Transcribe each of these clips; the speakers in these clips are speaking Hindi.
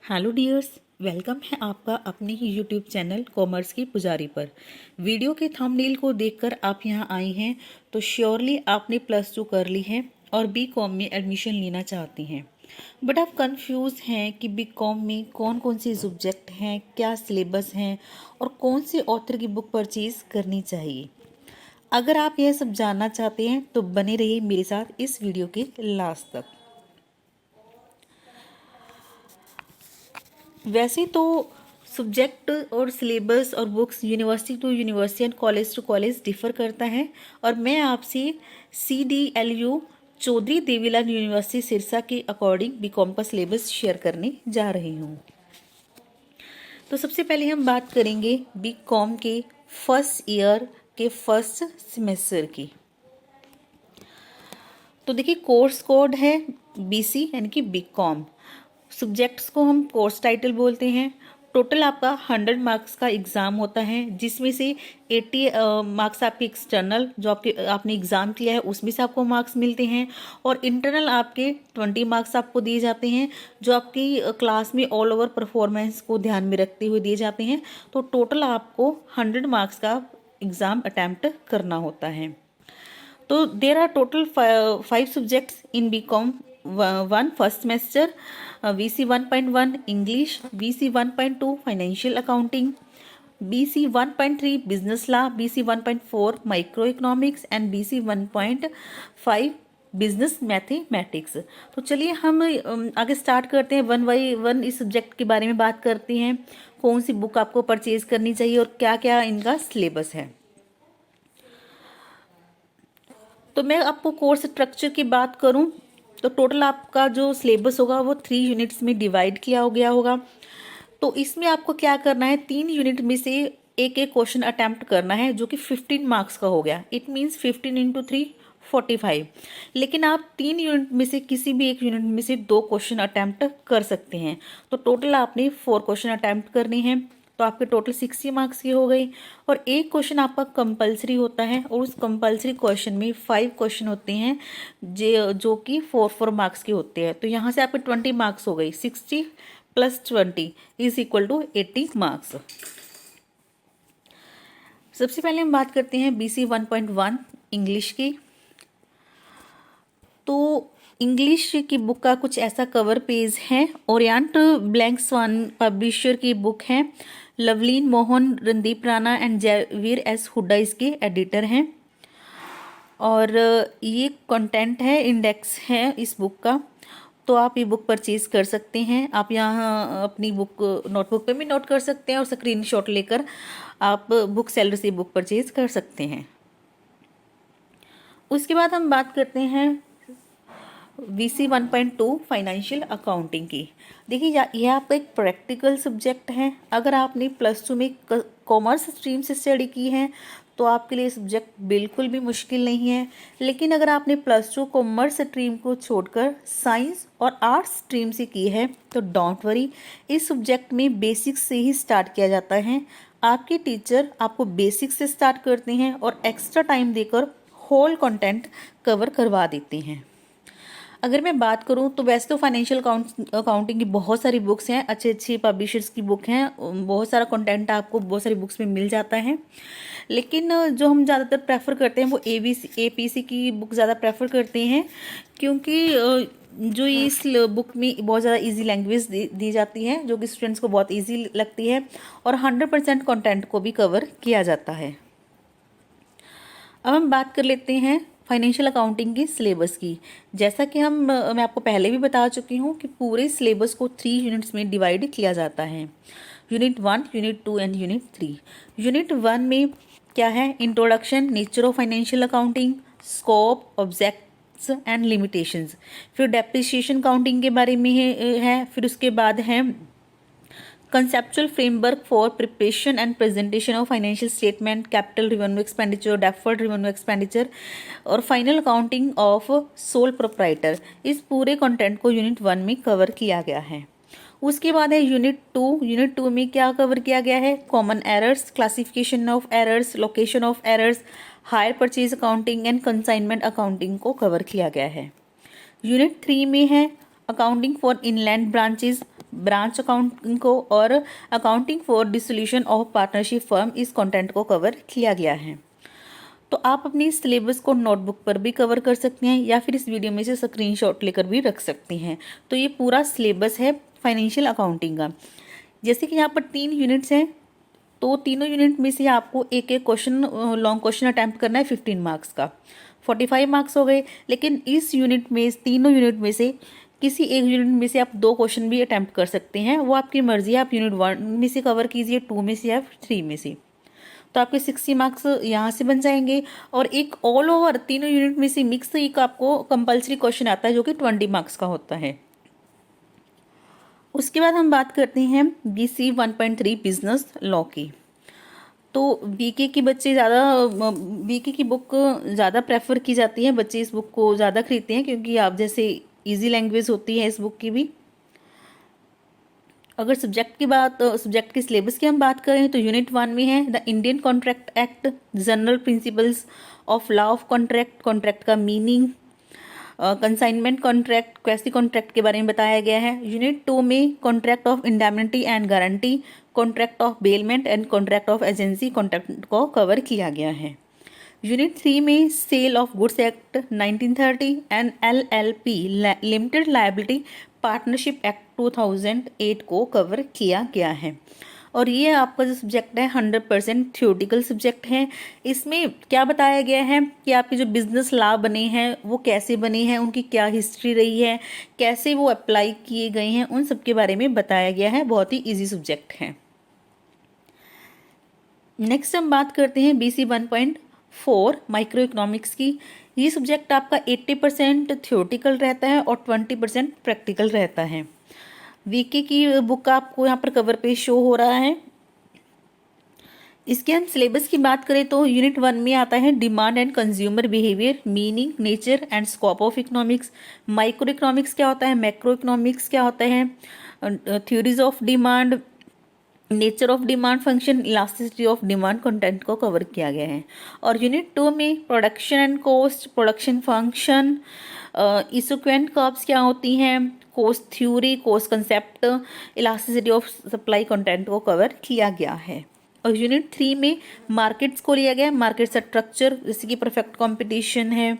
हेलो डियर्स, वेलकम है आपका अपने ही यूट्यूब चैनल कॉमर्स की पुजारी पर। वीडियो के थंबनेल को देखकर आप यहां आई हैं तो श्योरली आपने +2 कर ली है और बी कॉम में एडमिशन लेना चाहती हैं। बट आप कंफ्यूज हैं कि बी कॉम में कौन कौन से सब्जेक्ट हैं, क्या सिलेबस हैं और कौन से ऑथर की बुक परचेज करनी चाहिए। अगर आप यह सब जानना चाहते हैं तो बने रहिए मेरे साथ इस वीडियो के लास्ट तक। वैसे तो सब्जेक्ट और सिलेबस और books university to university and college to college differ करता है और मैं आपसे CDLU चौधरी देवीलाल यूनिवर्सिटी सिरसा के अकॉर्डिंग बीकॉम का सिलेबस शेयर करने जा रही हूँ। तो सबसे पहले हम बात करेंगे बीकॉम के फर्स्ट ईयर के फर्स्ट सेमेस्टर की। तो देखिए, कोर्स कोड है BC यानी कि बीकॉम। सब्जेक्ट्स को हम कोर्स टाइटल बोलते हैं। टोटल आपका 100 मार्क्स का एग्ज़ाम होता है, जिसमें से 80 मार्क्स आपके एक्सटर्नल जो आपने एग्ज़ाम किया है उसमें से आपको मार्क्स मिलते हैं और इंटरनल आपके 20 मार्क्स आपको दिए जाते हैं, जो आपकी क्लास में ऑल ओवर परफॉर्मेंस को ध्यान में रखते हुए दिए जाते हैं। तो टोटल आपको 100 मार्क्स का एग्ज़ाम अटैम्प्ट करना होता है। तो there are total 5 subjects in BCom one first semester. VC 1.1 English, VC 1.2 financial accounting, BC 1.3 business law, BC 1.4 micro economics and BC 1.5 business mathematics. तो चलिए हम आगे स्टार्ट करते हैं, 1 बाई 1 इस सब्जेक्ट के बारे में बात करते हैं। कौन सी बुक आपको परचेज करनी चाहिए और क्या क्या इनका सिलेबस है। तो मैं आपको कोर्स स्ट्रक्चर की बात करूं तो टोटल आपका जो सिलेबस होगा वो 3 यूनिट्स में डिवाइड किया गया होगा। तो इसमें आपको क्या करना है, 3 यूनिट में से एक एक क्वेश्चन अटैम्प्ट करना है, जो कि 15 मार्क्स का हो गया। It means 15 into 3 45। लेकिन आप 3 यूनिट में से किसी भी एक यूनिट में से 2 क्वेश्चन अटैम्प्ट कर सकते हैं। तो टोटल आपने 4 क्वेश्चन अटैम्प्ट करने हैं, तो आपके टोटल 60 मार्क्स की हो गई। और एक क्वेश्चन आपका कंपलसरी होता है और उस कंपलसरी क्वेश्चन में 5 क्वेश्चन होते हैं जो कि 4 मार्क्स के होते हैं। तो यहाँ से आपके 20 मार्क्स हो गई। 60 + 20 इज इक्वल टू 80 मार्क्स। सबसे पहले हम बात करते हैं BC 1.1 इंग्लिश की। तो इंग्लिश की बुक का कुछ ऐसा कवर पेज है। ओरिएंट ब्लैंक स्वान पब्लिशर की बुक है। लवलीन मोहन, रणदीप राणा एंड जयवीर S हुड्डा इसके एडिटर हैं। और ये कंटेंट है, इंडेक्स है इस बुक का। तो आप ये बुक परचेज कर सकते हैं। आप यहाँ अपनी बुक नोटबुक पे भी नोट कर सकते हैं और स्क्रीनशॉट लेकर आप बुक सेलर से बुक परचेज कर सकते हैं। उसके बाद हम बात करते हैं VC 1.2 फाइनेंशियल अकाउंटिंग की। देखिए, यह आपका एक प्रैक्टिकल सब्जेक्ट है। अगर आपने +2 में कॉमर्स स्ट्रीम से स्टडी की है तो आपके लिए सब्जेक्ट बिल्कुल भी मुश्किल नहीं है। लेकिन अगर आपने +2 कॉमर्स स्ट्रीम को छोड़कर साइंस और आर्ट्स स्ट्रीम से की है तो डोंट वरी, इस सब्जेक्ट में बेसिक्स से ही स्टार्ट किया जाता है। आपके टीचर आपको बेसिक्स से स्टार्ट करते हैं और एक्स्ट्रा टाइम देकर होल कंटेंट कवर करवा देते हैं। अगर मैं बात करूं तो वैसे तो फाइनेंशियल अकाउंटिंग की बहुत सारी बुक्स हैं, अच्छे अच्छे पब्लिशर्स की बुक हैं, बहुत सारा कंटेंट आपको बहुत सारी बुक्स में मिल जाता है। लेकिन जो हम ज़्यादातर प्रेफर करते हैं वो APC की बुक ज़्यादा प्रेफर करते हैं, क्योंकि जो इस बुक में बहुत ज़्यादा इजी लैंग्वेज दी जाती है, जो कि स्टूडेंट्स को बहुत ईजी लगती है और 100% कंटेंट को भी कवर किया जाता है। अब हम बात कर लेते हैं फाइनेंशियल अकाउंटिंग की सिलेबस की। जैसा कि मैं आपको पहले भी बता चुकी हूँ कि पूरे सिलेबस को 3 यूनिट्स में डिवाइड किया जाता है। Unit 1, unit 2 and unit 3। Unit 1 में क्या है, introduction, nature of financial accounting, scope, objects and limitations. फिर डेप्रिसिएशन काउंटिंग के बारे में है। फिर उसके बाद है conceptual framework for preparation and presentation of financial statement, capital revenue expenditure, deferred revenue expenditure और final accounting of sole proprietor. इस पूरे कंटेंट को यूनिट 1 में कवर किया गया है। उसके बाद है यूनिट 2। यूनिट 2 में क्या कवर किया गया है, common errors, classification of errors, location of errors, hire purchase accounting and consignment accounting को कवर किया गया है। यूनिट 3 में है accounting for inland branches, branch accounting को और accounting for dissolution of partnership firm इस कंटेंट को कवर किया गया है। तो आप अपनी सिलेबस को नोटबुक पर भी कवर कर सकते हैं या फिर इस वीडियो में से स्क्रीनशॉट लेकर भी रख सकते हैं। तो ये पूरा सिलेबस है फाइनेंशियल अकाउंटिंग का। जैसे कि यहाँ पर 3 यूनिट्स हैं, तो तीनों यूनिट में से आपको एक एक क्वेश्चन, लॉन्ग क्वेश्चन अटैम्प्ट करना है 15 मार्क्स का, 45 मार्क्स हो गए। लेकिन इस यूनिट में, तीनों यूनिट में से किसी एक यूनिट में से आप 2 क्वेश्चन भी अटैम्प्ट कर सकते हैं, वो आपकी मर्जी है। आप यूनिट 1 में से कवर कीजिए, 2 में से या 3 में से, तो आपके 60 मार्क्स यहाँ से बन जाएंगे। और एक ऑल ओवर तीनों यूनिट में से मिक्स एक आपको कंपल्सरी क्वेश्चन आता है जो कि 20 मार्क्स का होता है। उसके बाद हम बात करते हैं BC 1.3 बिजनेस लॉ की। तो BK की बच्चे ज़्यादा, BK की बुक ज़्यादा प्रेफर की जाती है, बच्चे इस बुक को ज़्यादा खरीदते हैं क्योंकि आप जैसे इजी लैंग्वेज होती है इस बुक की भी। अगर सब्जेक्ट के सिलेबस की हम बात करें तो यूनिट 1 में है the Indian contract act, general principles of law of contract, contract का meaning, consignment contract, quasi contract के बारे में बताया गया है। यूनिट 2 में contract of indemnity and guarantee, contract of bailment and contract of agency contract को कवर किया गया है। यूनिट 3 में sale of goods act 1930 and LLP limited liability partnership act 2008 को कवर किया गया है। और ये आपका जो सब्जेक्ट है 100% थ्योरेटिकल सब्जेक्ट है। इसमें क्या बताया गया है कि आपके जो बिजनेस लॉ बने हैं वो कैसे बने हैं, उनकी क्या हिस्ट्री रही है, कैसे वो अप्लाई किए गए हैं, उन सब के बारे में बताया गया है। बहुत ही इजी सब्जेक्ट है। नेक्स्ट हम बात करते हैं BC 1.4 माइक्रो इकोनॉमिक्स की। ये सब्जेक्ट आपका 80% थ्योरेटिकल रहता है और 20% प्रैक्टिकल रहता है। VK की बुक आपको यहाँ पर कवर पे शो हो रहा है। इसके हम सिलेबस की बात करें तो यूनिट 1 में आता है demand and consumer behaviour, meaning, nature and scope of economics. Micro economics क्या होता है, मैक्रो इकोनॉमिक्स क्या होता है, theories of demand, nature of demand function, elasticity of demand content को कवर किया गया है। और यूनिट 2 में production and cost, production function, equivalent curves क्या होती हैं, cost theory, cost concept, elasticity of supply content को कवर किया गया है। और यूनिट 3 में मार्केट्स को लिया गया है, मार्केट स्ट्रक्चर, जैसे कि परफेक्ट कंपटीशन है,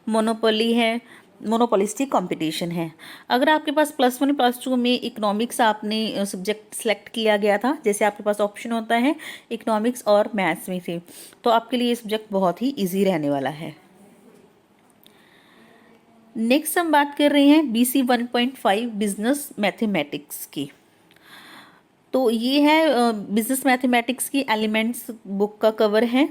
मोनोपोली है, मोनोपोलिस्टिक कंपटीशन है। अगर आपके पास +1 +2 में इकोनॉमिक्स आपने सब्जेक्ट सेलेक्ट किया गया था, जैसे आपके पास ऑप्शन होता है इकोनॉमिक्स और मैथ्स में से, तो आपके लिए ये सब्जेक्ट बहुत ही इजी रहने वाला है। नेक्स्ट हम बात कर रहे हैं BC 1.5 बिजनेस मैथमेटिक्स की। तो ये है बिजनेस मैथमेटिक्स की एलिमेंट्स बुक का कवर है।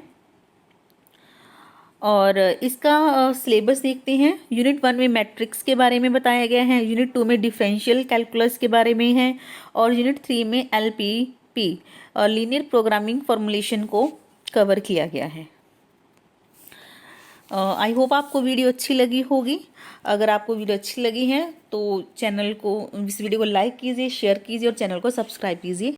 और इसका सिलेबस देखते हैं। यूनिट 1 में मैट्रिक्स के बारे में बताया गया है, यूनिट 2 में डिफरेंशियल कैलकुलस के बारे में है, और यूनिट 3 में LPP और लीनियर प्रोग्रामिंग फॉर्मुलेशन को कवर किया गया है। आई होप आपको वीडियो अच्छी लगी होगी। अगर आपको वीडियो अच्छी लगी है तो चैनल को, इस वीडियो को लाइक कीजिए, शेयर कीजिए और चैनल को सब्सक्राइब कीजिए।